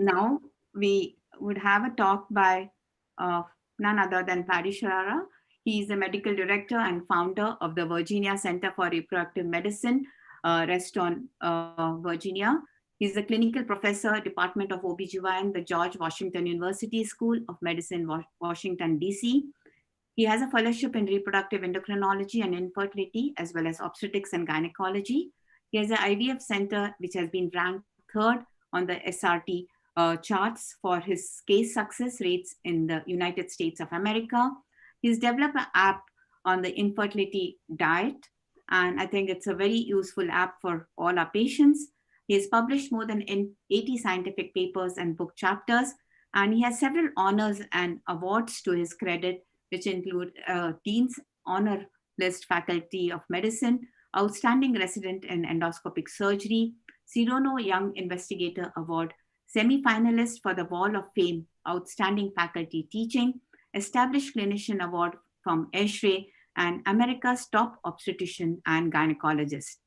Now we would have a talk by uh, none other than Fady Sharara. He is the medical director and founder of the Virginia Center for Reproductive Medicine, Reston, Virginia. He's a clinical professor, Department of OBGYN, the George Washington University School of Medicine, Washington, D.C. He has a fellowship in reproductive endocrinology and infertility, as well as obstetrics and gynecology. He has an IVF center, which has been ranked third on the SRT charts for his case success rates in the United States of America. He's developed an app on the infertility diet, and I think it's a very useful app for all our patients. He has published more than 80 scientific papers and book chapters, and he has several honors and awards to his credit, which include Dean's Honor List Faculty of Medicine, Outstanding Resident in Endoscopic Surgery, Cirono Young Investigator Award, semi-finalist for the Wall of Fame, Outstanding Faculty Teaching, Established Clinician Award from ASHRAE, and America's Top Obstetrician and Gynecologist.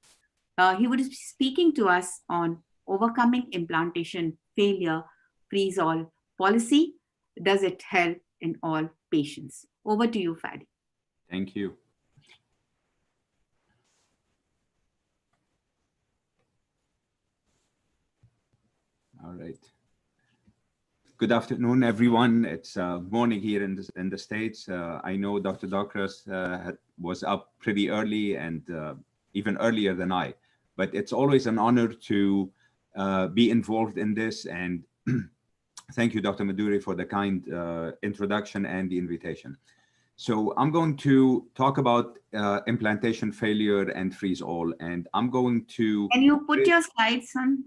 He would be speaking to us on overcoming implantation failure, freeze-all policy. Does it help in all patients? Over to you, Fady. Thank you. All right. Good afternoon, everyone. It's morning here in the States. I know Dr. Docras was up pretty early and even earlier than I, but it's always an honor to be involved in this. And thank you, Dr. Maduri, for the kind introduction and the invitation. So I'm going to talk about implantation failure and freeze-all, and I'm going to— Can you put your slides on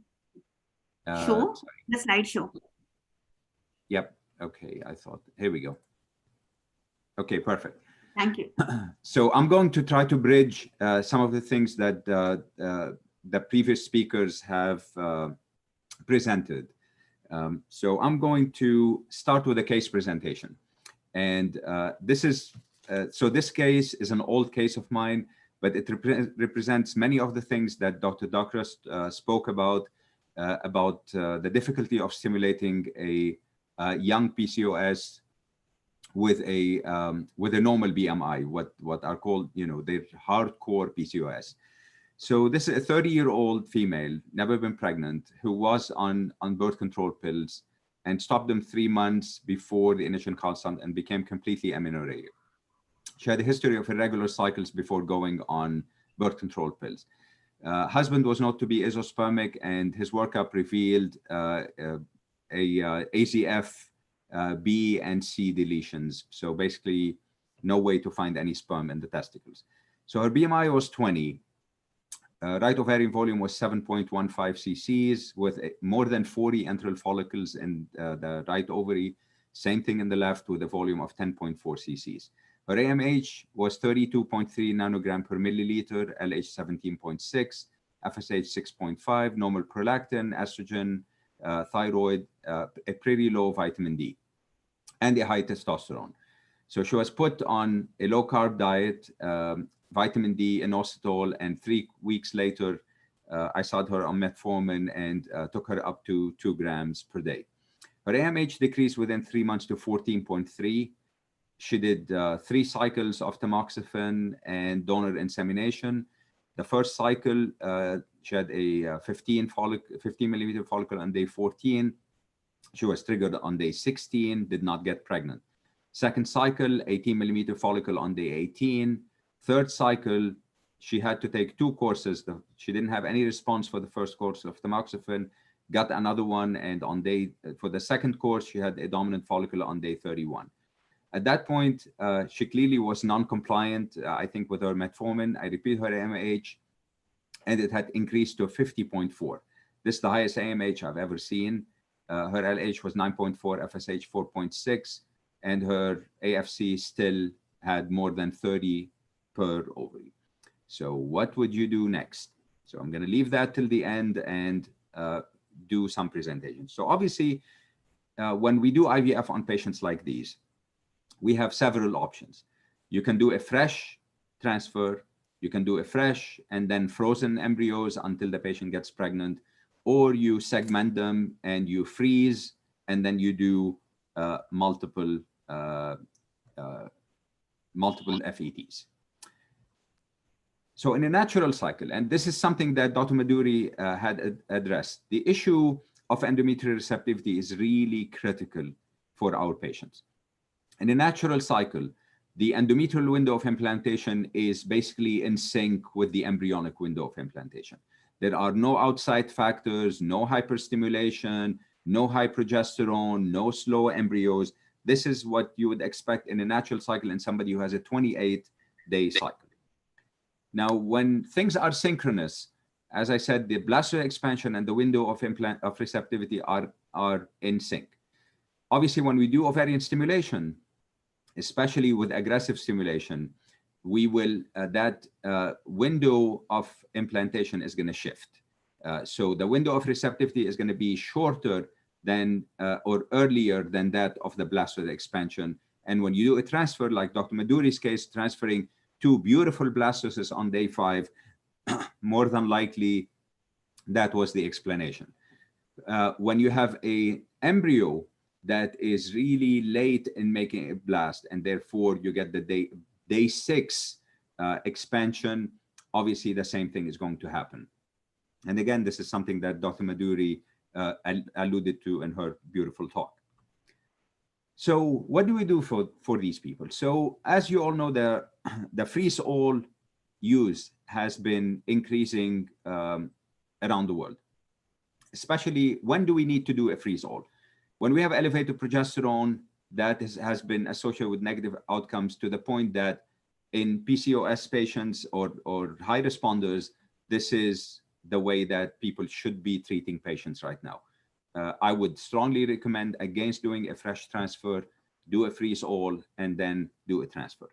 show? Sorry. The slideshow. Yep. Okay. I thought, here we go. Okay, perfect. Thank you. So I'm going to try to bridge some of the things that the previous speakers have presented. So I'm going to start with a case presentation. And this is, so this case is an old case of mine, but it represents many of the things that Dr. Docras spoke about the difficulty of stimulating a young PCOS with a normal BMI, what are called, their hardcore PCOS. So this is a 30-year-old female, never been pregnant, who was on birth control pills and stopped them 3 months before the initial consult and became completely amenorrheic. She had a history of irregular cycles before going on birth control pills. Husband was not to be isospermic, and his workup revealed AZF B and C deletions. So basically no way to find any sperm in the testicles. So her BMI was 20. Right ovarian volume was 7.15 cc's with more than 40 enteral follicles in the right ovary. Same thing in the left with a volume of 10.4 cc's. Her AMH was 32.3 nanogram per milliliter, LH 17.6, FSH 6.5, normal prolactin, estrogen, thyroid, a pretty low vitamin D, and a high testosterone. So she was put on a low carb diet, vitamin D, inositol, and 3 weeks later, I saw her on metformin and took her up to 2 grams per day. Her AMH decreased within 3 months to 14.3. She did 3 cycles of tamoxifen and donor insemination. The first cycle, she had a 15 millimeter follicle on day 14. She was triggered on day 16, did not get pregnant. Second cycle, 18 millimeter follicle on day 18. Third cycle, she had to take 2 courses. She didn't have any response for the first course of tamoxifen, got another one, and for the second course, she had a dominant follicle on day 31. At that point, she clearly was non-compliant, I think, with her metformin. I repeat her AMH, and it had increased to 50.4. This is the highest AMH I've ever seen. Her LH was 9.4, FSH 4.6, and her AFC still had more than 30 per ovary. So what would you do next? So I'm going to leave that till the end and do some presentations. So obviously, when we do IVF on patients like these, we have several options. You can do a fresh transfer. You can do a fresh and then frozen embryos until the patient gets pregnant, or you segment them and you freeze, and then you do multiple FETs. So in a natural cycle, and this is something that Dr. Maduri had addressed, the issue of endometrial receptivity is really critical for our patients. In a natural cycle, the endometrial window of implantation is basically in sync with the embryonic window of implantation. There are no outside factors, no hyperstimulation, no high progesterone, no slow embryos. This is what you would expect in a natural cycle in somebody who has a 28-day cycle. Now, when things are synchronous, as I said, the blastoid expansion and the window of receptivity are in sync. Obviously, when we do ovarian stimulation, especially with aggressive stimulation, we will that window of implantation is going to shift. So the window of receptivity is going to be shorter than or earlier than that of the blastoid expansion. And when you do a transfer, like Dr. Maduri's case, transferring two beautiful blastoses on day 5, more than likely that was the explanation. When you have an embryo that is really late in making a blast, and therefore you get the day 6 expansion, obviously the same thing is going to happen. And again, this is something that Dr. Maduri alluded to in her beautiful talk. So what do we do for these people? So as you all know, the freeze-all use has been increasing around the world. Especially, when do we need to do a freeze-all? When we have elevated progesterone, that has been associated with negative outcomes to the point that in PCOS patients or high responders, this is the way that people should be treating patients right now. I would strongly recommend against doing a fresh transfer, do a freeze-all, and then do a transfer.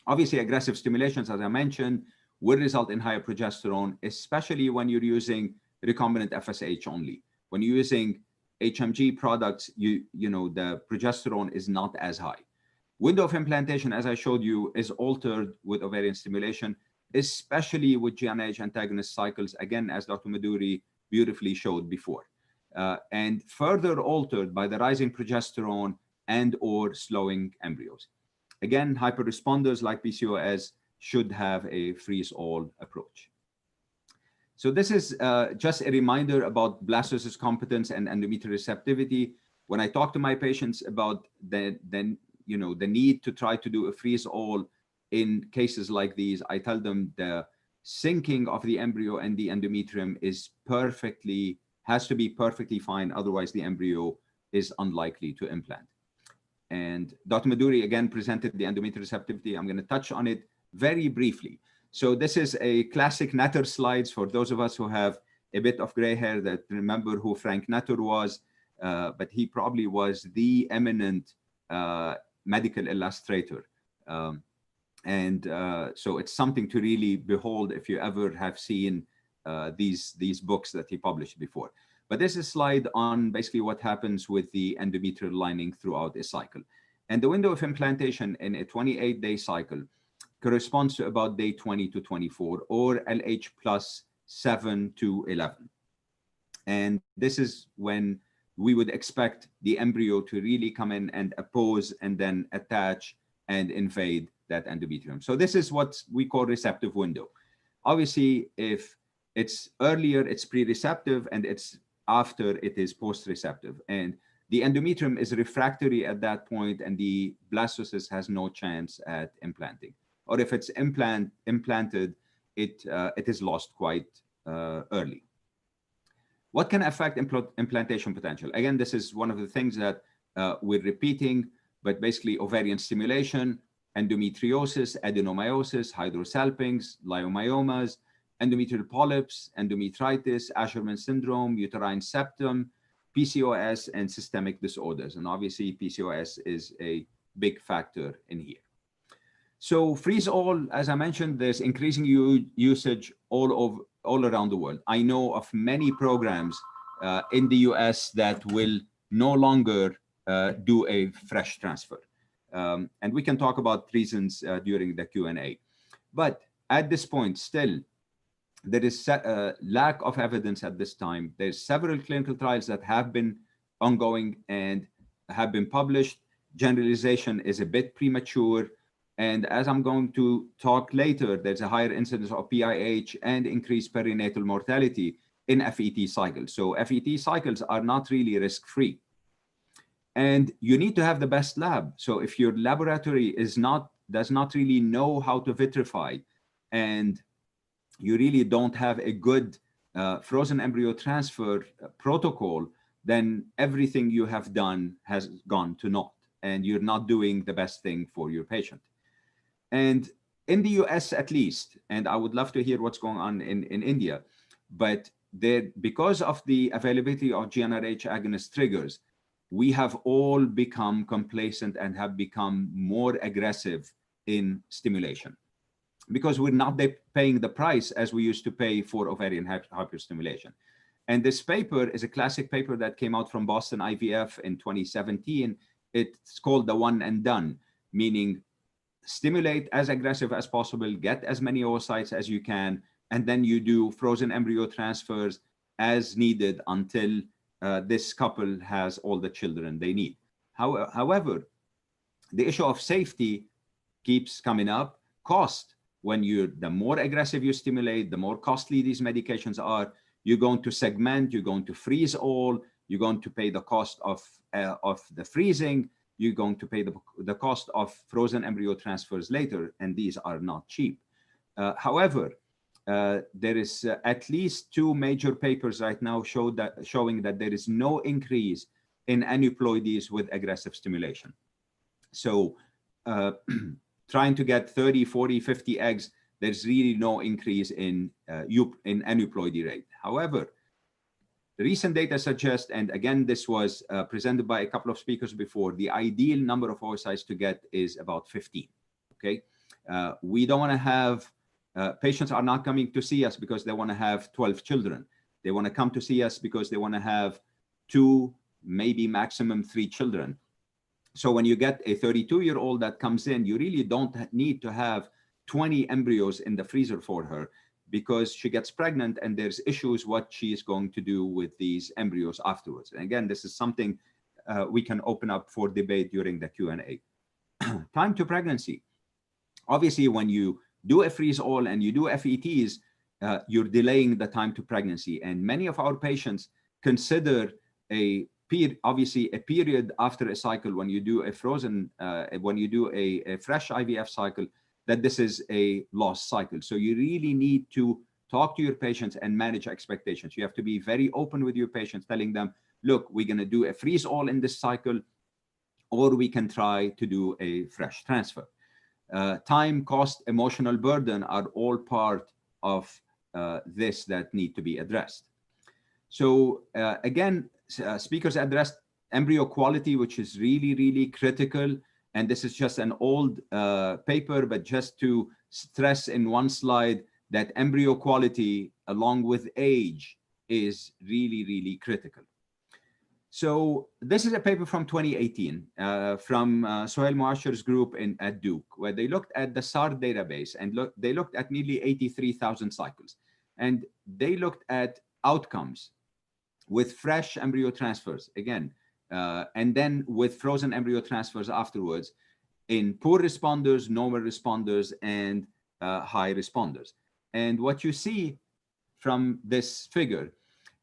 Obviously, aggressive stimulations, as I mentioned, will result in higher progesterone, especially when you're using recombinant FSH only. When you're using HMG products, you know, the progesterone is not as high. Window of implantation, as I showed you, is altered with ovarian stimulation, especially with GnRH antagonist cycles, again, as Dr. Maduri beautifully showed before. And further altered by the rising progesterone and or slowing embryos. Again, hyperresponders like PCOS should have a freeze-all approach. So this is just a reminder about blastocyst competence and endometrial receptivity. When I talk to my patients about the need to try to do a freeze-all in cases like these, I tell them the syncing of the embryo and the endometrium has to be perfectly fine. Otherwise, the embryo is unlikely to implant. And Dr. Maduri again presented the endometrial receptivity. I'm going to touch on it very briefly. So this is a classic Natter slides for those of us who have a bit of gray hair that remember who Frank Natter was, but he probably was the eminent medical illustrator. So it's something to really behold if you ever have seen these books that he published before. But this is a slide on basically what happens with the endometrial lining throughout a cycle. And the window of implantation in a 28-day cycle corresponds to about day 20 to 24, or LH plus 7 to 11. And this is when we would expect the embryo to really come in and oppose and then attach and invade that endometrium. So this is what we call receptive window. Obviously, if it's earlier, it's pre-receptive, and it's after, it is post-receptive. And the endometrium is refractory at that point, and the blastocyst has no chance at implanting. Or if it's implanted, it is lost quite early. What can affect implantation potential? Again, this is one of the things that we're repeating, but basically ovarian stimulation, endometriosis, adenomyosis, hydrosalpinx, leiomyomas, endometrial polyps, endometritis, Asherman syndrome, uterine septum, PCOS, and systemic disorders. And obviously, PCOS is a big factor in here. So freeze-all, as I mentioned, there's increasing usage all around the world. I know of many programs in the US that will no longer do a fresh transfer. And we can talk about reasons during the Q&A. But at this point, still, there is a lack of evidence at this time. There's several clinical trials that have been ongoing and have been published. Generalization is a bit premature. And as I'm going to talk later, there's a higher incidence of PIH and increased perinatal mortality in FET cycles. So FET cycles are not really risk-free. And you need to have the best lab. So if your laboratory does not really know how to vitrify, and you really don't have a good frozen embryo transfer protocol, then everything you have done has gone to naught, and you're not doing the best thing for your patient. And in the US at least, and I would love to hear what's going on in India, but because of the availability of GnRH agonist triggers, we have all become complacent and have become more aggressive in stimulation, because we're not paying the price as we used to pay for ovarian hyperstimulation. And this paper is a classic paper that came out from Boston IVF in 2017. It's called the one and done, meaning stimulate as aggressive as possible, get as many oocytes as you can, and then you do frozen embryo transfers as needed until this couple has all the children they need. However, the issue of safety keeps coming up. Cost, the more aggressive you stimulate, the more costly these medications are. You're going to segment, you're going to freeze all, you're going to pay the cost of the freezing, you're going to pay the cost of frozen embryo transfers later, and these are not cheap. However, there is at least 2 major papers right now showing that there is no increase in aneuploidies with aggressive stimulation. So trying to get 30, 40, 50 eggs, there's really no increase in aneuploidy rate. However, the recent data suggests, and again, this was presented by a couple of speakers before, the ideal number of oocytes to get is about 15, okay? We don't want to have, patients are not coming to see us because they want to have 12 children. They want to come to see us because they want to have 2, maybe maximum 3 children. So when you get a 32-year-old that comes in, you really don't need to have 20 embryos in the freezer for her, because she gets pregnant and there's issues what she is going to do with these embryos afterwards. And again, this is something we can open up for debate during the Q&A. Time to pregnancy. Obviously, when you do a freeze all and you do FETs, you're delaying the time to pregnancy. And many of our patients consider obviously a period after a cycle, when you do a frozen, when you do a fresh IVF cycle, that this is a lost cycle. So you really need to talk to your patients and manage expectations. You have to be very open with your patients, telling them, look, we're going to do a freeze all in this cycle, or we can try to do a fresh transfer. Time, cost, emotional burden are all part of this that need to be addressed. So again, speakers addressed embryo quality, which is really, really critical. And this is just an old paper, but just to stress in one slide that embryo quality along with age is really, really critical. So this is a paper from 2018 from Sohail Muasher's group at Duke, where they looked at the SAR database, and they looked at nearly 83,000 cycles. And they looked at outcomes with fresh embryo transfers, again, and then with frozen embryo transfers afterwards, in poor responders, normal responders, and high responders. And what you see from this figure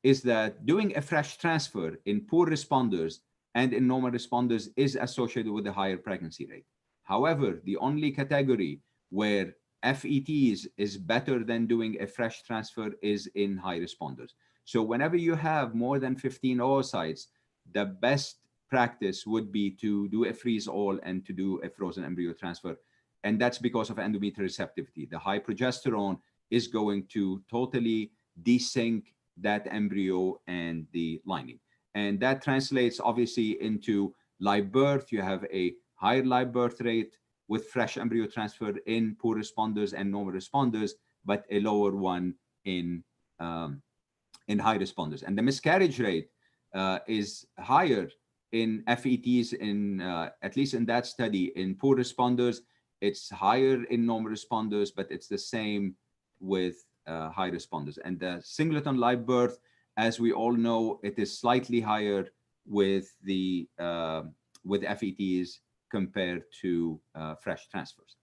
is that doing a fresh transfer in poor responders and in normal responders is associated with a higher pregnancy rate. However, the only category where FETs is better than doing a fresh transfer is in high responders. So whenever you have more than 15 oocytes, the best practice would be to do a freeze all and to do a frozen embryo transfer. And that's because of endometrial receptivity. The high progesterone is going to totally desync that embryo and the lining. And that translates obviously into live birth. You have a higher live birth rate with fresh embryo transfer in poor responders and normal responders, but a lower one in high responders. And the miscarriage rate is higher in FETs, at least in that study, in poor responders. It's higher in normal responders, but it's the same with high responders. And the singleton live birth, as we all know, it is slightly higher with the with FETs compared to fresh transfers.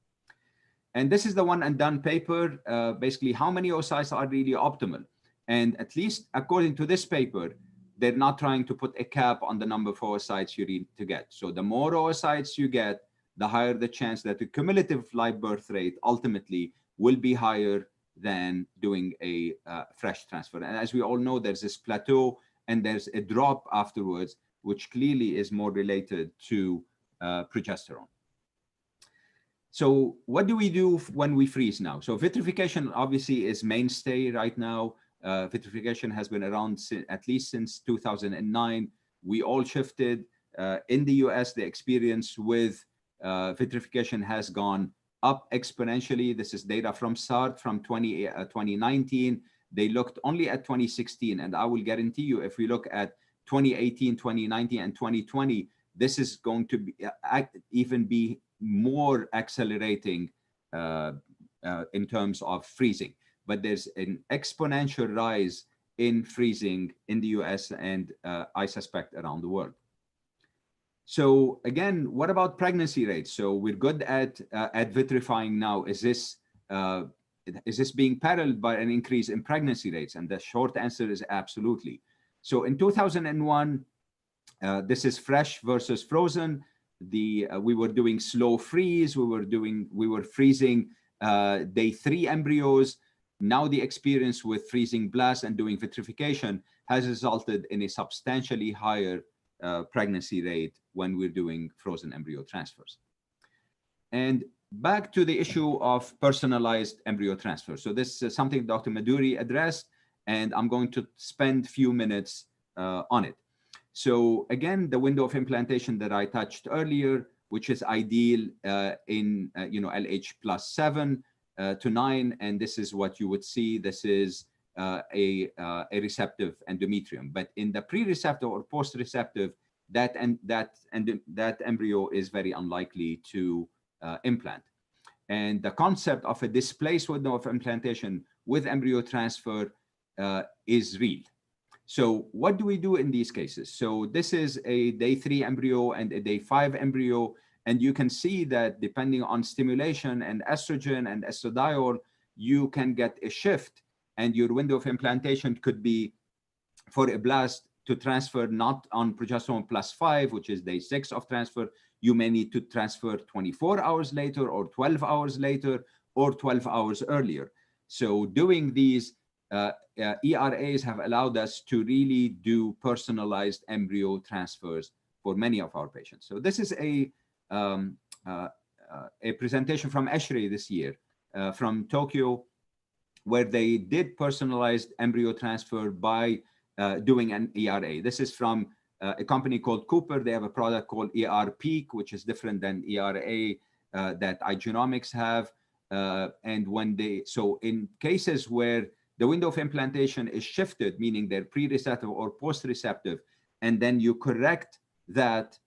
And this is the one and done paper, basically how many oocytes are really optimal. And at least according to this paper, they're not trying to put a cap on the number of oocytes you need to get. So the more oocytes you get, the higher the chance that the cumulative live birth rate ultimately will be higher than doing a fresh transfer. And as we all know, there's this plateau and there's a drop afterwards, which clearly is more related to progesterone. So what do we do when we freeze now? So vitrification obviously is mainstay right now. Vitrification has been around at least since 2009. We all shifted. In the US, the experience with vitrification has gone up exponentially. This is data from SART from 2019. They looked only at 2016. And I will guarantee you, if we look at 2018, 2019, and 2020, this is going to be, even be more accelerating in terms of freezing. But there's an exponential rise in freezing in the US and I suspect around the world. So again, what about pregnancy rates? So we're good at vitrifying now. Is this being paralleled by an increase in pregnancy rates? And the short answer is absolutely. So in 2001, this is fresh versus frozen. We were doing slow freeze. We were freezing day 3 embryos. Now the experience with freezing blasts and doing vitrification has resulted in a substantially higher pregnancy rate when we're doing frozen embryo transfers. And back to the issue of personalized embryo transfer. So this is something Dr. Maduri addressed, and I'm going to spend a few minutes on it. So again, the window of implantation that I touched earlier, which is ideal in LH plus 7 to 9, and this is what you would see. This is a receptive endometrium. But in the pre-receptive or post-receptive, that embryo is very unlikely to implant. And the concept of a displaced window of implantation with embryo transfer is real. So what do we do in these cases? So this is a day 3 embryo and a day 5 embryo. And you can see that depending on stimulation and estrogen and estradiol, you can get a shift. And your window of implantation could be for a blast to transfer not on progesterone plus 5, which is day 6 of transfer. You may need to transfer 24 hours later or 12 hours later or 12 hours earlier. So doing these ERAs have allowed us to really do personalized embryo transfers for many of our patients. So this is a presentation from ESHRE this year from Tokyo, where they did personalized embryo transfer by doing an ERA. This is from a company called Cooper. They have a product called ER Peak, which is different than ERA that iGenomics have. And when so in cases where the window of implantation is shifted, meaning they're pre-receptive or post-receptive, and then you correct that,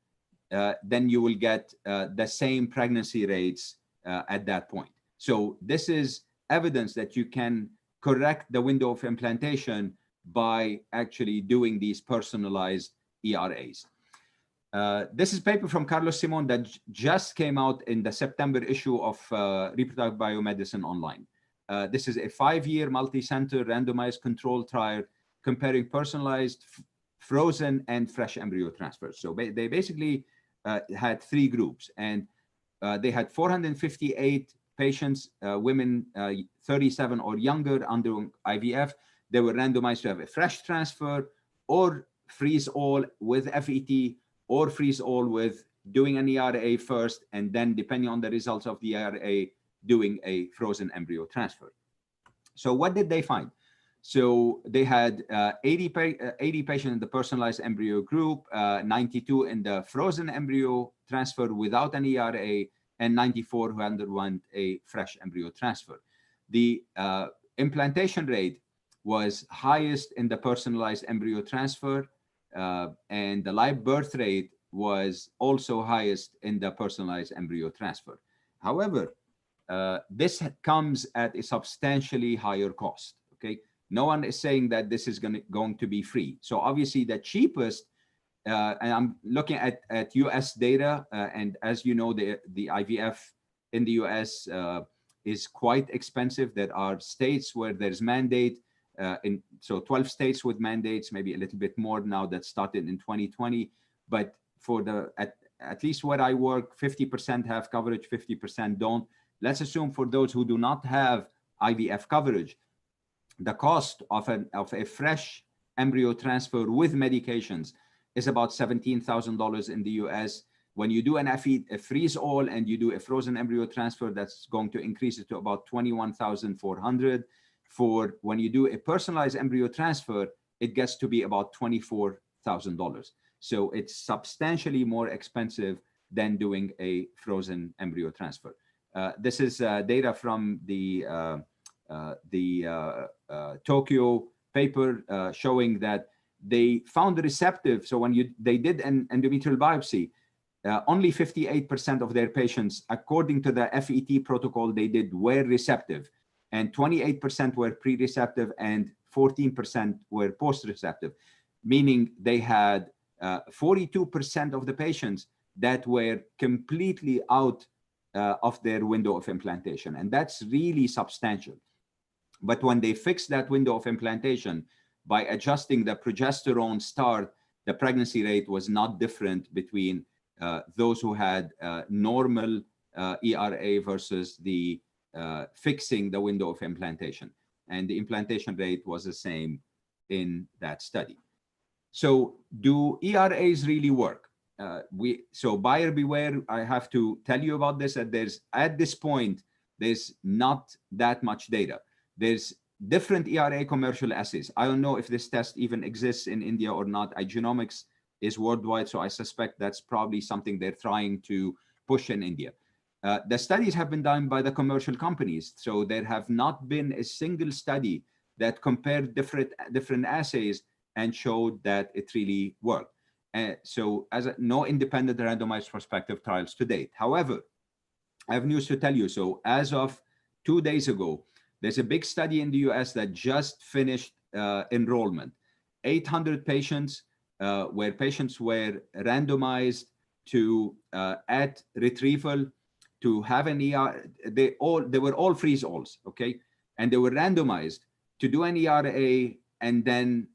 then you will get the same pregnancy rates at that point. So this is evidence that you can correct the window of implantation by actually doing these personalized ERAs. This is a paper from Carlos Simon that just came out in the September issue of Reproductive Biomedicine Online. This is a 5-year multi-center randomized controlled trial comparing personalized frozen and fresh embryo transfers. So they basically had 3 groups, and they had 458 patients, women 37 or younger under IVF. They were randomized to have a fresh transfer or freeze all with FET or freeze all with doing an ERA first, and then depending on the results of the ERA, doing a frozen embryo transfer. So what did they find? So they had 80 patients in the personalized embryo group, 92 in the frozen embryo transfer without an ERA, and 94 who underwent a fresh embryo transfer. The implantation rate was highest in the personalized embryo transfer, and the live birth rate was also highest in the personalized embryo transfer. However, this comes at a substantially higher cost. Okay, no one is saying that this is going to be free. So obviously the cheapest, and I'm looking at US data, and as you know, the IVF in the US is quite expensive. There are states where there's mandate, so 12 states with mandates, maybe a little bit more now, that started in 2020. But for at least where I work, 50% have coverage, 50% don't. Let's assume for those who do not have IVF coverage, the cost of a fresh embryo transfer with medications is about $17,000 in the US. When you do a freeze all and you do a frozen embryo transfer, that's going to increase it to about $21,400. For when you do a personalized embryo transfer, it gets to be about $24,000. So it's substantially more expensive than doing a frozen embryo transfer. This is data from the Tokyo paper showing that they found receptive. So when they did an endometrial biopsy, only 58% of their patients, according to the FET protocol they did, were receptive, and 28% were pre-receptive and 14% were post-receptive, meaning they had 42% of the patients that were completely out of their window of implantation. And that's really substantial. But when they fixed that window of implantation by adjusting the progesterone start, the pregnancy rate was not different between those who had normal ERA versus the fixing the window of implantation. And the implantation rate was the same in that study. So do ERAs really work? So buyer beware, I have to tell you about this, that at this point, there's not that much data. There's different ERA commercial assays. I don't know if this test even exists in India or not. iGenomics is worldwide, so I suspect that's probably something they're trying to push in India. The studies have been done by the commercial companies, so there have not been a single study that compared different assays and showed that it really worked. So no independent randomized prospective trials to date. However, I have news to tell you. So as of 2 days ago, there's a big study in the US that just finished enrollment. 800 patients where patients were randomized to at retrieval to have an ER. They were all freeze-alls, okay? And they were randomized to do an ERA, and then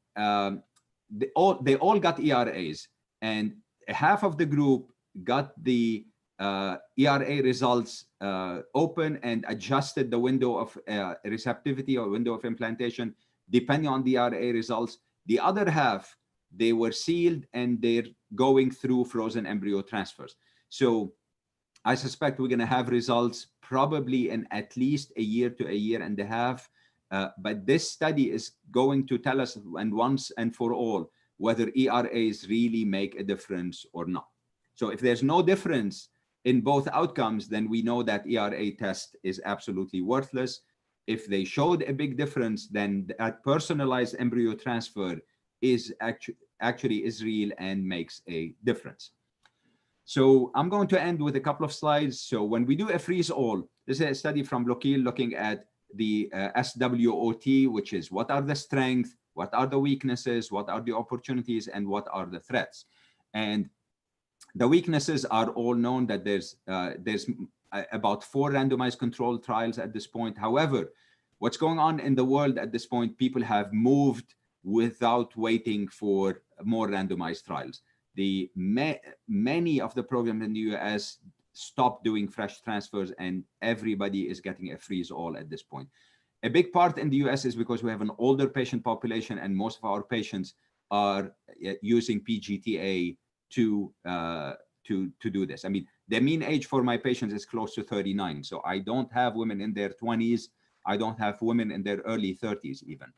they all got ERAs, and half of the group got the ERA results open and adjusted the window of receptivity or window of implantation depending on the ERA results. The other half, they were sealed and they're going through frozen embryo transfers. So I suspect we're going to have results probably in at least a year to a year and a half. But this study is going to tell us, and once and for all, whether ERAs really make a difference or not. So if there's no difference in both outcomes, then we know that ERA test is absolutely worthless. If they showed a big difference, then that personalized embryo transfer is actually is real and makes a difference. So I'm going to end with a couple of slides. So when we do a freeze-all, this is a study from Lokil looking at the SWOT, which is what are the strengths, what are the weaknesses, what are the opportunities, and what are the threats. And the weaknesses are all known, that there's about 4 randomized controlled trials at this point. However, what's going on in the world at this point, people have moved without waiting for more randomized trials. Many of the programs in the US stopped doing fresh transfers, and everybody is getting a freeze-all at this point. A big part in the US is because we have an older patient population, and most of our patients are using PGTA to do this. I mean, the mean age for my patients is close to 39. So I don't have women in their 20s. I don't have women in their early 30s even.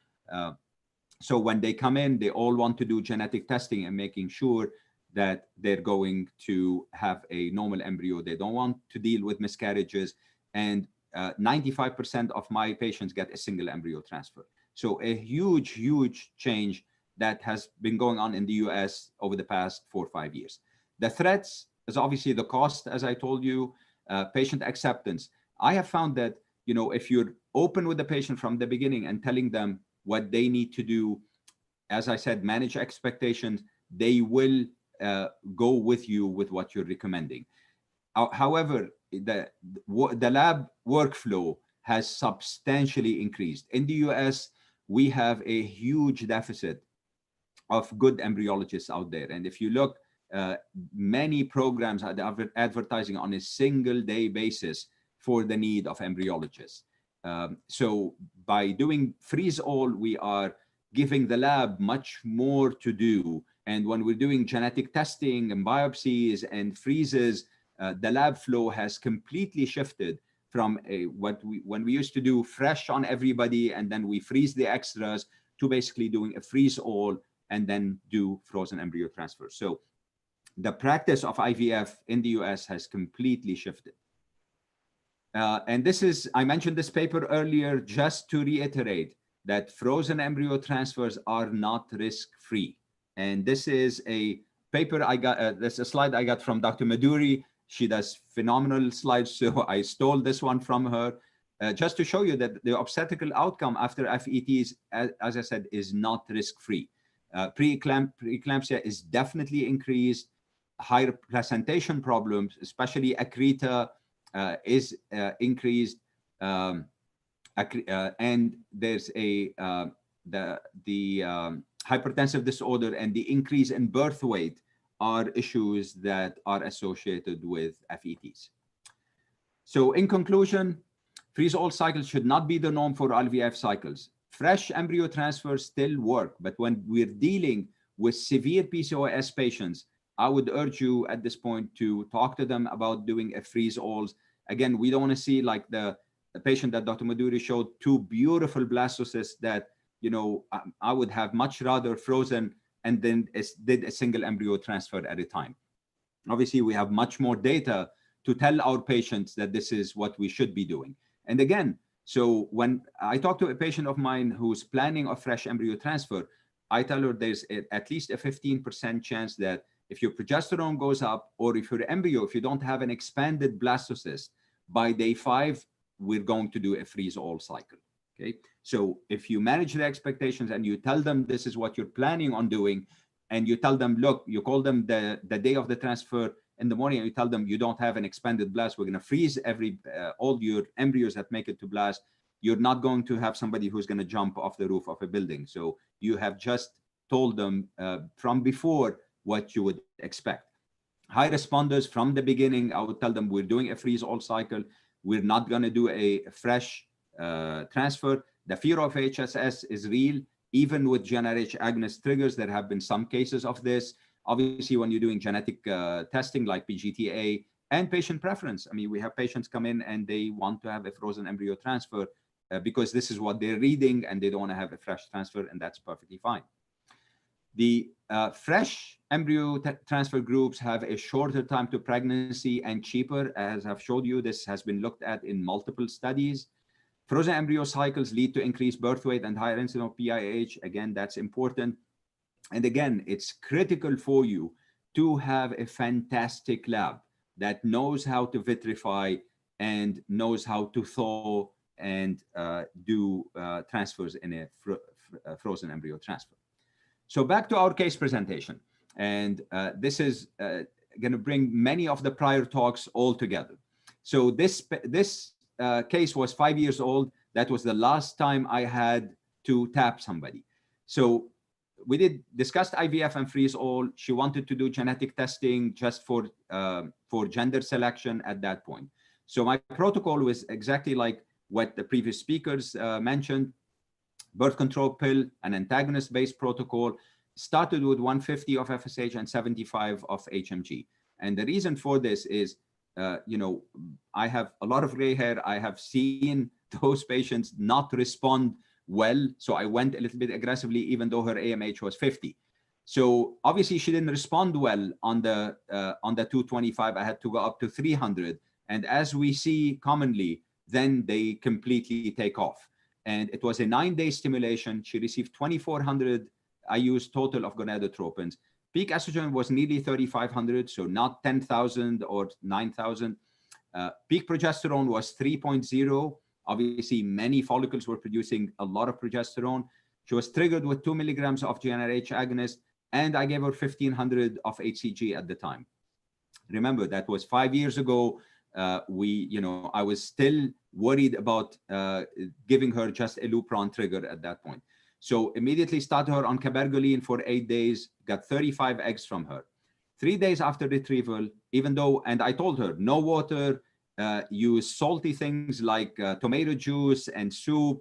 So when they come in, they all want to do genetic testing and making sure that they're going to have a normal embryo. They don't want to deal with miscarriages. And 95% of my patients get a single embryo transfer. So a huge, huge change that has been going on in the US over the past 4 or 5 years. The threats is obviously the cost, as I told you, patient acceptance. I have found that, if you're open with the patient from the beginning and telling them what they need to do, as I said, manage expectations, they will go with you with what you're recommending. However, the lab workflow has substantially increased. In the US, we have a huge deficit of good embryologists out there. And if you look, many programs are advertising on a single day basis for the need of embryologists. So by doing freeze all, we are giving the lab much more to do. And when we're doing genetic testing and biopsies and freezes, the lab flow has completely shifted from when we used to do fresh on everybody and then we freeze the extras, to basically doing a freeze all and then do frozen embryo transfer. So the practice of IVF in the US has completely shifted. And this is, I mentioned this paper earlier, just to reiterate that frozen embryo transfers are not risk-free. And this is a paper I got, that's a slide I got from Dr. Maduri. She does phenomenal slides, so I stole this one from her, just to show you that the obstetrical outcome after FETs, as I said, is not risk-free. Preeclampsia is definitely increased. Higher placentation problems, especially accreta, is increased, and there's the hypertensive disorder and the increase in birth weight are issues that are associated with FETs. So in conclusion, freeze-all cycles should not be the norm for IVF cycles. Fresh embryo transfers still work, but when we're dealing with severe PCOS patients, I would urge you at this point to talk to them about doing a freeze-alls. Again, we don't want to see like the patient that Dr. Maduri showed, two beautiful blastocysts that, I would have much rather frozen and then did a single embryo transfer at a time. Obviously, we have much more data to tell our patients that this is what we should be doing. And again, so when I talk to a patient of mine who's planning a fresh embryo transfer, I tell her there's at least a 15% chance that if your progesterone goes up, or if your embryo, if you don't have an expanded blastocyst, by day 5, we're going to do a freeze-all cycle. Okay, so if you manage the expectations and you tell them this is what you're planning on doing, and you tell them, look, you call them the day of the transfer in the morning, and you tell them you don't have an expanded blast, we're going to freeze all your embryos that make it to blast. You're not going to have somebody who's going to jump off the roof of a building. So you have just told them from before what you would expect. High responders from the beginning, I would tell them we're doing a freeze-all cycle. We're not going to do a fresh transfer. The fear of HSS is real, even with GnRH agonist triggers. There have been some cases of this. Obviously, when you're doing genetic testing like PGTA and patient preference, I mean, we have patients come in and they want to have a frozen embryo transfer because this is what they're reading and they don't want to have a fresh transfer, and that's perfectly fine. The fresh embryo transfer groups have a shorter time to pregnancy and cheaper. As I've showed you, this has been looked at in multiple studies. Frozen embryo cycles lead to increased birth weight and higher incidence of PIH. Again, that's important. And again, it's critical for you to have a fantastic lab that knows how to vitrify and knows how to thaw and do transfers in a frozen embryo transfer. So back to our case presentation. And this is going to bring many of the prior talks all together. So this case was 5 years old. That was the last time I had to tap somebody. So we discussed IVF and freeze-all. She wanted to do genetic testing just for gender selection at that point. So my protocol was exactly like what the previous speakers mentioned. Birth control pill, an antagonist-based protocol, started with 150 of FSH and 75 of HMG. And the reason for this is, I have a lot of gray hair. I have seen those patients not respond well. So I went a little bit aggressively, even though her AMH was 50. So obviously she didn't respond well on the 225. I had to go up to 300. And as we see commonly, then they completely take off. And it was a 9-day stimulation. She received 2,400 IUs total of gonadotropins. Peak estrogen was nearly 3,500, so not 10,000 or 9,000. Peak progesterone was 3.0. Obviously, many follicles were producing a lot of progesterone. She was triggered with 2 milligrams of GnRH agonist, and I gave her 1500 of HCG at the time. Remember, that was 5 years ago. I was still worried about giving her just a Lupron trigger at that point. So immediately started her on cabergoline for 8 days, got 35 eggs from her. 3 days after retrieval, even though, and I told her, no water, use salty things like tomato juice and soup,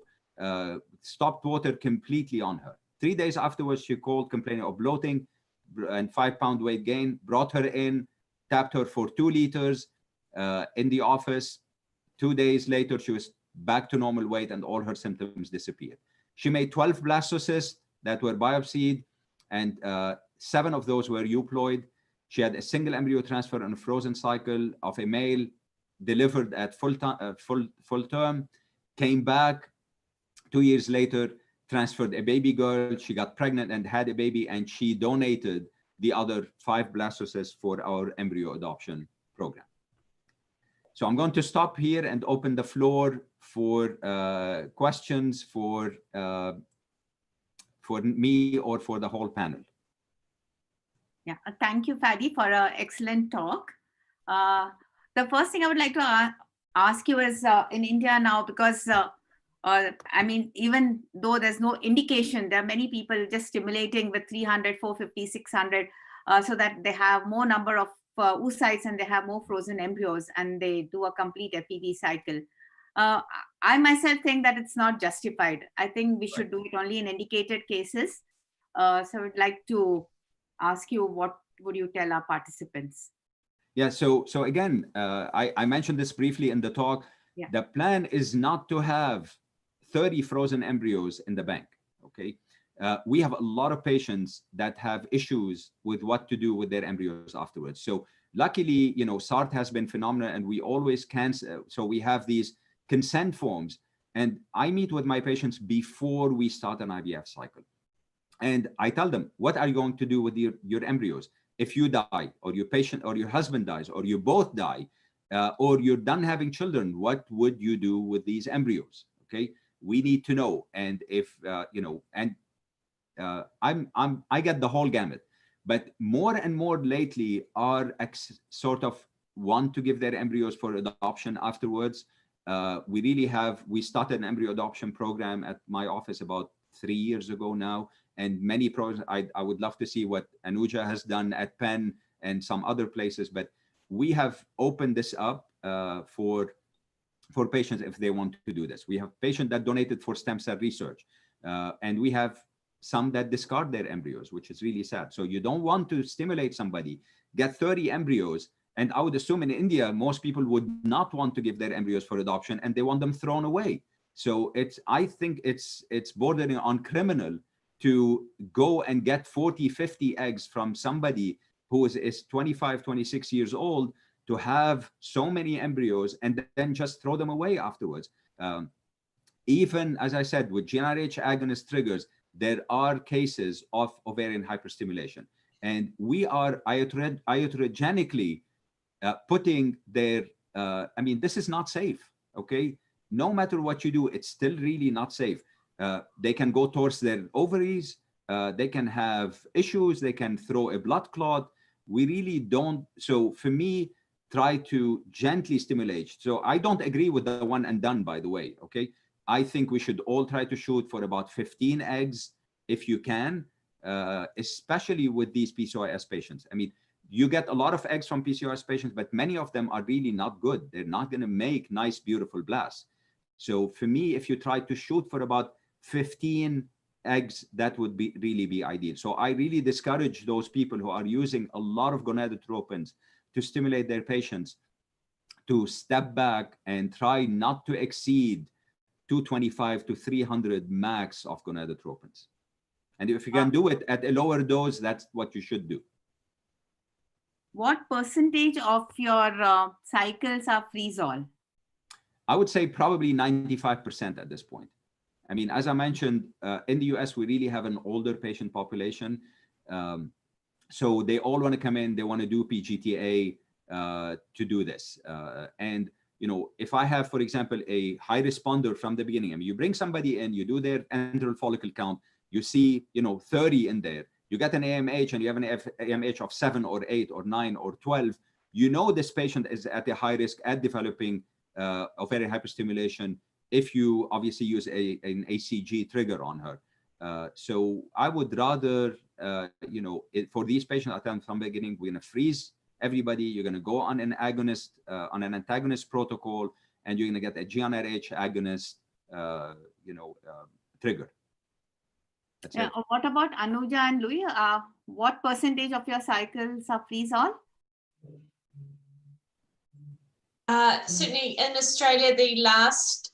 stopped water completely on her. 3 days afterwards, she called complaining of bloating and 5-pound weight gain, brought her in, tapped her for 2 liters in the office. 2 days later, she was back to normal weight and all her symptoms disappeared. She made 12 blastocysts that were biopsied, and 7 of those were euploid. She had a single embryo transfer on a frozen cycle of a male, delivered at full term, came back 2 years later, transferred a baby girl. She got pregnant and had a baby, and she donated the other 5 blastocysts for our embryo adoption program. So I'm going to stop here and open the floor for questions for me or for the whole panel. Yeah, thank you, Fady, for an excellent talk. The first thing I would like to ask you is in India now, because I mean, even though there's no indication, there are many people just stimulating with 300, 450, 600, so that they have more number of oocytes and they have more frozen embryos and they do a complete FEV cycle. I myself think that it's not justified. I think we should do it only in indicated cases. So I would like to ask you, what would you tell our participants? Yeah, so again, I mentioned this briefly in the talk. Yeah. The plan is not to have 30 frozen embryos in the bank, okay? We have a lot of patients that have issues with what to do with their embryos afterwards. So luckily, SART has been phenomenal, and we always cancel. So we have these consent forms, and I meet with my patients before we start an IVF cycle. And I tell them, what are you going to do with your embryos? If you die, or your patient or your husband dies, or you both die, or you're done having children, what would you do with these embryos? Okay, we need to know. And if I get the whole gamut, but more and more lately are sort of want to give their embryos for adoption afterwards. We started an embryo adoption program at my office about 3 years ago now, and many programs. I would love to see what Anuja has done at Penn and some other places, but we have opened this up for patients if they want to do this. We have patients that donated for stem cell research, and we have some that discard their embryos, which is really sad. So you don't want to stimulate somebody, get 30 embryos, and I would assume in India, most people would not want to give their embryos for adoption, and they want them thrown away. So I think it's bordering on criminal to go and get 40, 50 eggs from somebody who is 25, 26 years old, to have so many embryos and then just throw them away afterwards. Even, as I said, with GnRH agonist triggers, there are cases of ovarian hyperstimulation. And we are iatrogenically putting their, this is not safe, okay? No matter what you do, it's still really not safe. They can go towards their ovaries, they can have issues, they can throw a blood clot. We really don't. So for me, try to gently stimulate. So I don't agree with the one and done, by the way, okay? I think we should all try to shoot for about 15 eggs if you can, especially with these PCOS patients. I mean, you get a lot of eggs from PCOS patients, but many of them are really not good. They're not going to make nice, beautiful blasts. So for me, if you try to shoot for about 15 eggs, that would really be ideal. So I really discourage those people who are using a lot of gonadotropins to stimulate their patients to step back and try not to exceed 225 to 300 max of gonadotropins. And if you can do it at a lower dose, that's what you should do. What percentage of your cycles are freeze-all? I would say probably 95% at this point. I mean, as I mentioned, in the US, we really have an older patient population. So they all want to come in, they want to do PGTA. to do this. And if I have, for example, a high responder from the beginning, I mean, you bring somebody in, you do their enteral follicle count, you see, 30 in there, you get an AMH and you have an AMH of 7 or 8 or 9 or 12, this patient is at a high risk at developing ovarian hyperstimulation if you obviously use an ACG trigger on her. So I would rather, for these patients, from the beginning, we're going to freeze everybody. You're going to go on an agonist, on an antagonist protocol, and you're going to get a GnRH agonist, trigger. That's it. What about Anuja and Louis? What percentage of your cycles are freeze-all? Certainly in Australia, the last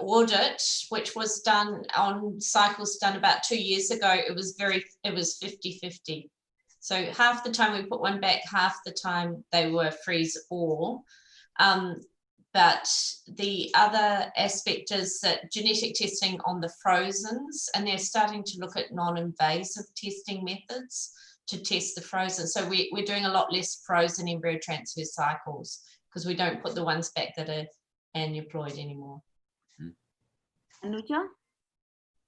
audit, which was done on cycles done about 2 years ago, it was 50-50. So half the time we put one back, half the time they were freeze all. But the other aspect is that genetic testing on the frozens, and they're starting to look at non-invasive testing methods to test the frozen. So we're doing a lot less frozen embryo transfer cycles because we don't put the ones back that are aneuploid anymore. Anuja?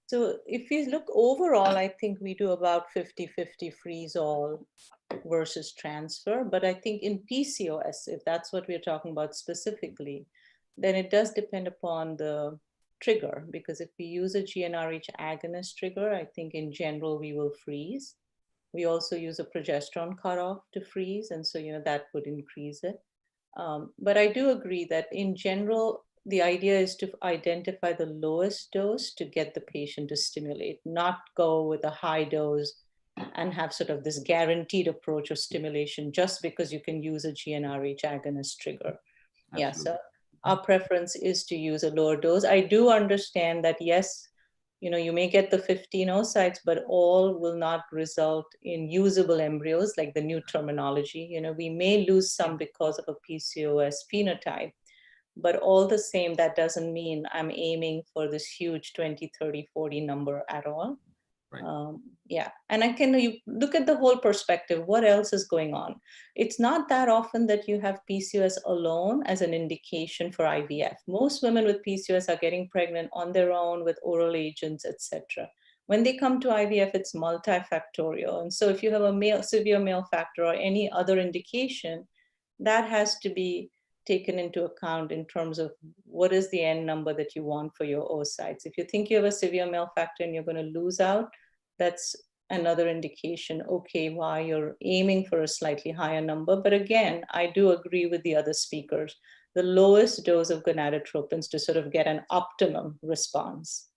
So if you look overall, I think we do about 50-50 freeze-all versus transfer. But I think in PCOS, if that's what we're talking about specifically, then it does depend upon the trigger, because if we use a GnRH agonist trigger, I think in general we will freeze. We also use a progesterone cutoff to freeze, and so that would increase it. But I do agree that in general, the idea is to identify the lowest dose to get the patient to stimulate, not go with a high dose and have sort of this guaranteed approach of stimulation just because you can use a GnRH agonist trigger. Absolutely. Yeah, so our preference is to use a lower dose. I do understand that, yes, you may get the 15 oocytes, but all will not result in usable embryos, like the new terminology. We may lose some because of a PCOS phenotype, but all the same, that doesn't mean I'm aiming for this huge 20, 30, 40 number at all. Right. Yeah, and you look at the whole perspective. What else is going on? It's not that often that you have PCOS alone as an indication for IVF. Most women with PCOS are getting pregnant on their own with oral agents, etc. When they come to IVF, it's multifactorial. And so if you have a severe male factor or any other indication, that has to be taken into account in terms of what is the N number that you want for your oocytes. If you think you have a severe male factor and you're going to lose out, that's another indication, okay, why you're aiming for a slightly higher number. But again, I do agree with the other speakers, the lowest dose of gonadotropins to sort of get an optimum response.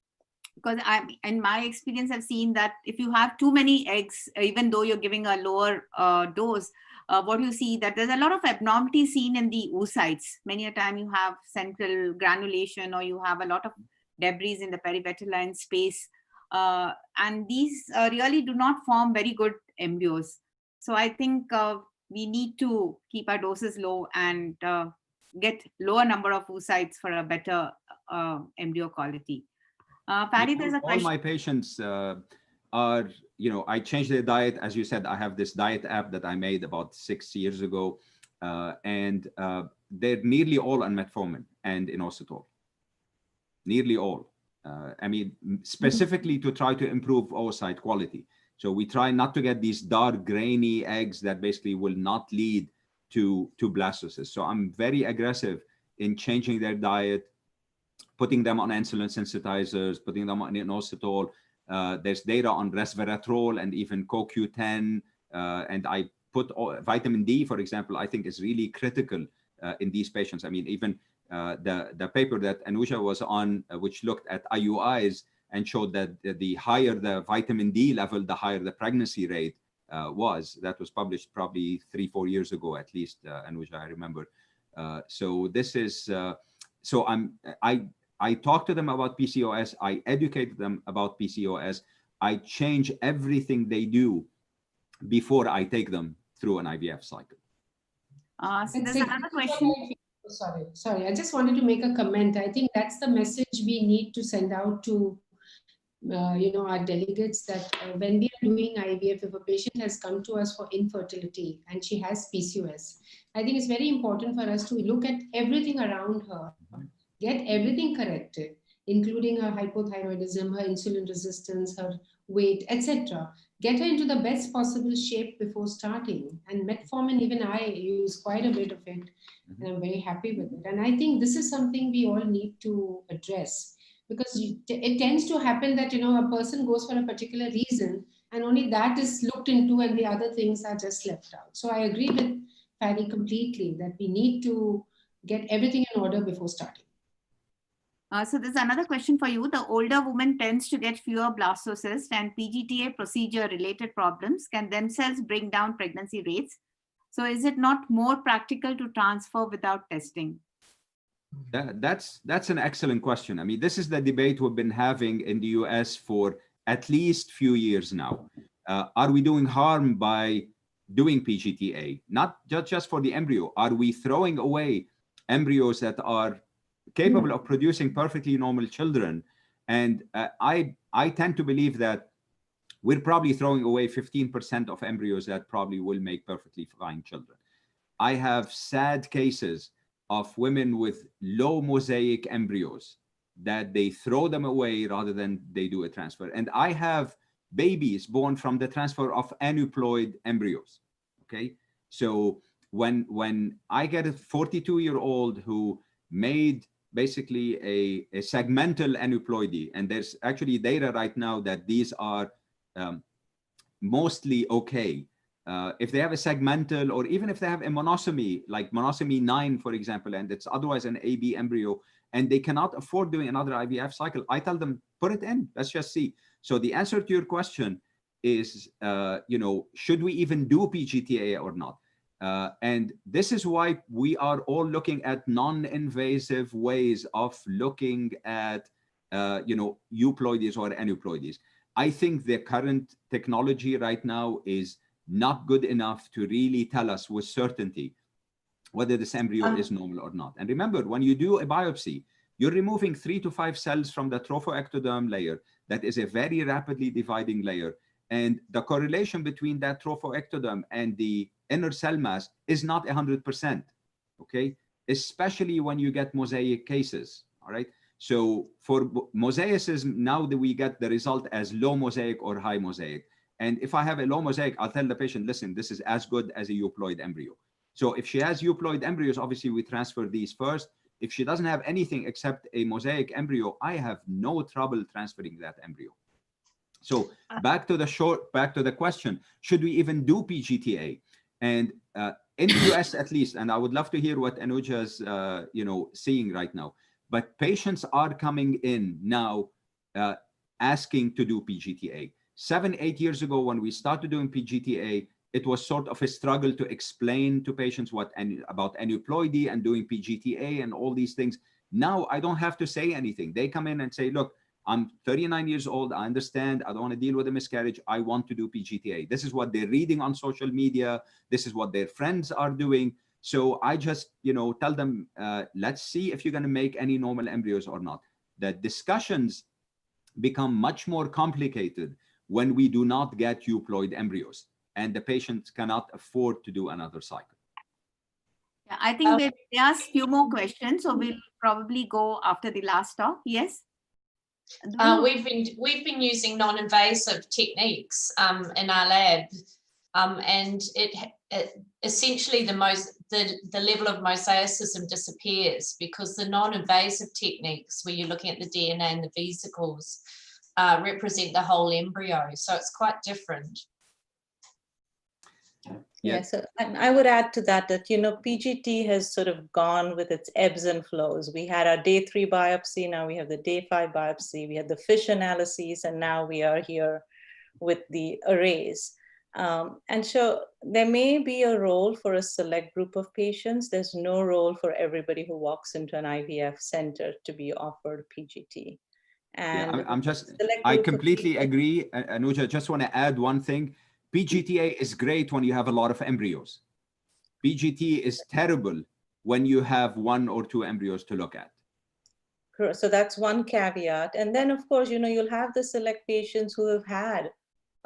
Because in my experience, I've seen that if you have too many eggs, even though you're giving a lower dose, what you see that there's a lot of abnormality seen in the oocytes. Many a time you have central granulation or you have a lot of debris in the perivitelline space. And these really do not form very good embryos. So I think we need to keep our doses low and get lower number of oocytes for a better embryo quality. Fady, there's a question. All my patients are, I changed their diet. As you said, I have this diet app that I made about 6 years ago, and they're nearly all on metformin and inositol. Nearly all. I mean, specifically to try to improve oocyte quality. So we try not to get these dark, grainy eggs that basically will not lead to blastocysts. So I'm very aggressive in changing their diet, putting them on insulin sensitizers, putting them on inositol. There's data on resveratrol and even CoQ10. And I put vitamin D, for example, I think is really critical in these patients. I mean, even the paper that Anuja was on, which looked at IUIs and showed that the higher the vitamin D level, the higher the pregnancy rate was. That was published probably 3-4 years ago, at least, Anuja, I remember. So this is, so I talk to them about PCOS. I educate them about PCOS. I change everything they do before I take them through an IVF cycle. So there's another question. Sorry. I just wanted to make a comment. I think that's the message we need to send out to our delegates that when we are doing IVF, if a patient has come to us for infertility and she has PCOS, I think it's very important for us to look at everything around her, get everything corrected, including her hypothyroidism, her insulin resistance, her weight, etc. Get her into the best possible shape before starting. And metformin, even I use quite a bit of it, and I'm very happy with it. And I think this is something we all need to address, because it tends to happen that a person goes for a particular reason and only that is looked into and the other things are just left out. So I agree with Fady completely that we need to get everything in order before starting. So there's another question for you. The older woman tends to get fewer blastocysts, and PGTA procedure-related problems can themselves bring down pregnancy rates. So is it not more practical to transfer without testing? That's an excellent question. I mean, this is the debate we've been having in the US for at least few years now. Are we doing harm by doing PGTA? Not just for the embryo. Are we throwing away embryos that are capable of producing perfectly normal children? And I tend to believe that we're probably throwing away 15% of embryos that probably will make perfectly fine children. I have sad cases of women with low mosaic embryos that they throw them away rather than they do a transfer. And I have babies born from the transfer of aneuploid embryos. Okay, so when I get a 42-year-old who made basically a segmental aneuploidy, and there's actually data right now that these are mostly okay. If they have a segmental, or even if they have a monosomy, like monosomy 9, for example, and it's otherwise an AB embryo, and they cannot afford doing another IVF cycle, I tell them, put it in, let's just see. So the answer to your question is, should we even do PGTA or not? And this is why we are all looking at non-invasive ways of looking at, euploidies or aneuploidies. I think the current technology right now is not good enough to really tell us with certainty whether this embryo is normal or not. And remember, when you do a biopsy, you're removing 3 to 5 cells from the trophoectoderm layer. That is a very rapidly dividing layer. And the correlation between that trophoectoderm and the inner cell mass is not 100%, okay? Especially when you get mosaic cases, all right? So for mosaicism, now that we get the result as low mosaic or high mosaic. And if I have a low mosaic, I'll tell the patient, listen, this is as good as a euploid embryo. So if she has euploid embryos, obviously we transfer these first. If she doesn't have anything except a mosaic embryo, I have no trouble transferring that embryo. So back to the question, should we even do PGTA? And in the US at least, and I would love to hear what Anuja's seeing right now, but patients are coming in now asking to do PGTA. 7-8 years ago, when we started doing PGTA, it was sort of a struggle to explain to patients about aneuploidy and doing PGTA and all these things. Now I don't have to say anything. They come in and say, look, I'm 39 years old. I understand. I don't want to deal with a miscarriage. I want to do PGTA. This is what they're reading on social media. This is what their friends are doing. So I just, tell them, let's see if you're going to make any normal embryos or not. The discussions become much more complicated when we do not get euploid embryos and the patient cannot afford to do another cycle. Yeah, I think we'll ask a few more questions, so we'll probably go after the last talk. Yes? We've been using non-invasive techniques in our lab, and it essentially the level of mosaicism disappears because the non-invasive techniques where you're looking at the DNA and the vesicles represent the whole embryo, so it's quite different. Yeah, so and I would add to that PGT has sort of gone with its ebbs and flows. We had our day 3 biopsy, now we have the day 5 biopsy, we had the FISH analyses, and now we are here with the arrays. And so there may be a role for a select group of patients. There's no role for everybody who walks into an IVF center to be offered PGT. And yeah, I completely agree. Anuja, just want to add one thing. PGTA is great when you have a lot of embryos. PGT is terrible when you have 1 or 2 embryos to look at. So that's one caveat. And then, of course, you'll have the select patients who have had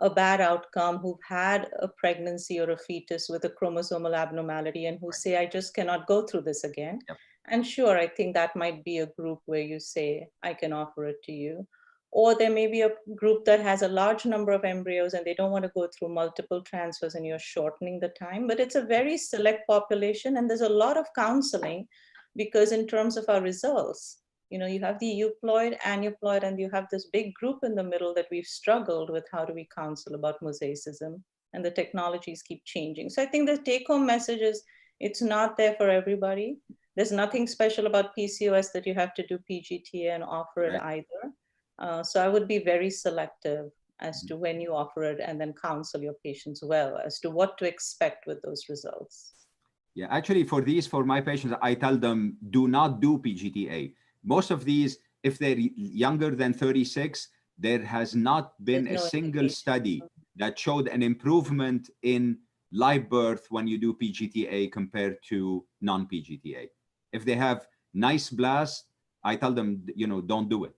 a bad outcome, who've had a pregnancy or a fetus with a chromosomal abnormality and who say, I just cannot go through this again. Yep. And sure, I think that might be a group where you say, I can offer it to you. Or there may be a group that has a large number of embryos and they don't want to go through multiple transfers and you're shortening the time. But it's a very select population and there's a lot of counseling because in terms of our results, you have the euploid, aneuploid, and you have this big group in the middle that we've struggled with. How do we counsel about mosaicism? And the technologies keep changing. So I think the take-home message is it's not there for everybody. There's nothing special about PCOS that you have to do PGTA and offer it either. So I would be very selective as to when you offer it and then counsel your patients well as to what to expect with those results. Yeah, actually for my patients, I tell them, do not do PGTA. Most of these, if they're younger than 36, there has not been a single study that showed an improvement in live birth when you do PGTA compared to non-PGTA. If they have nice blasts, I tell them, don't do it.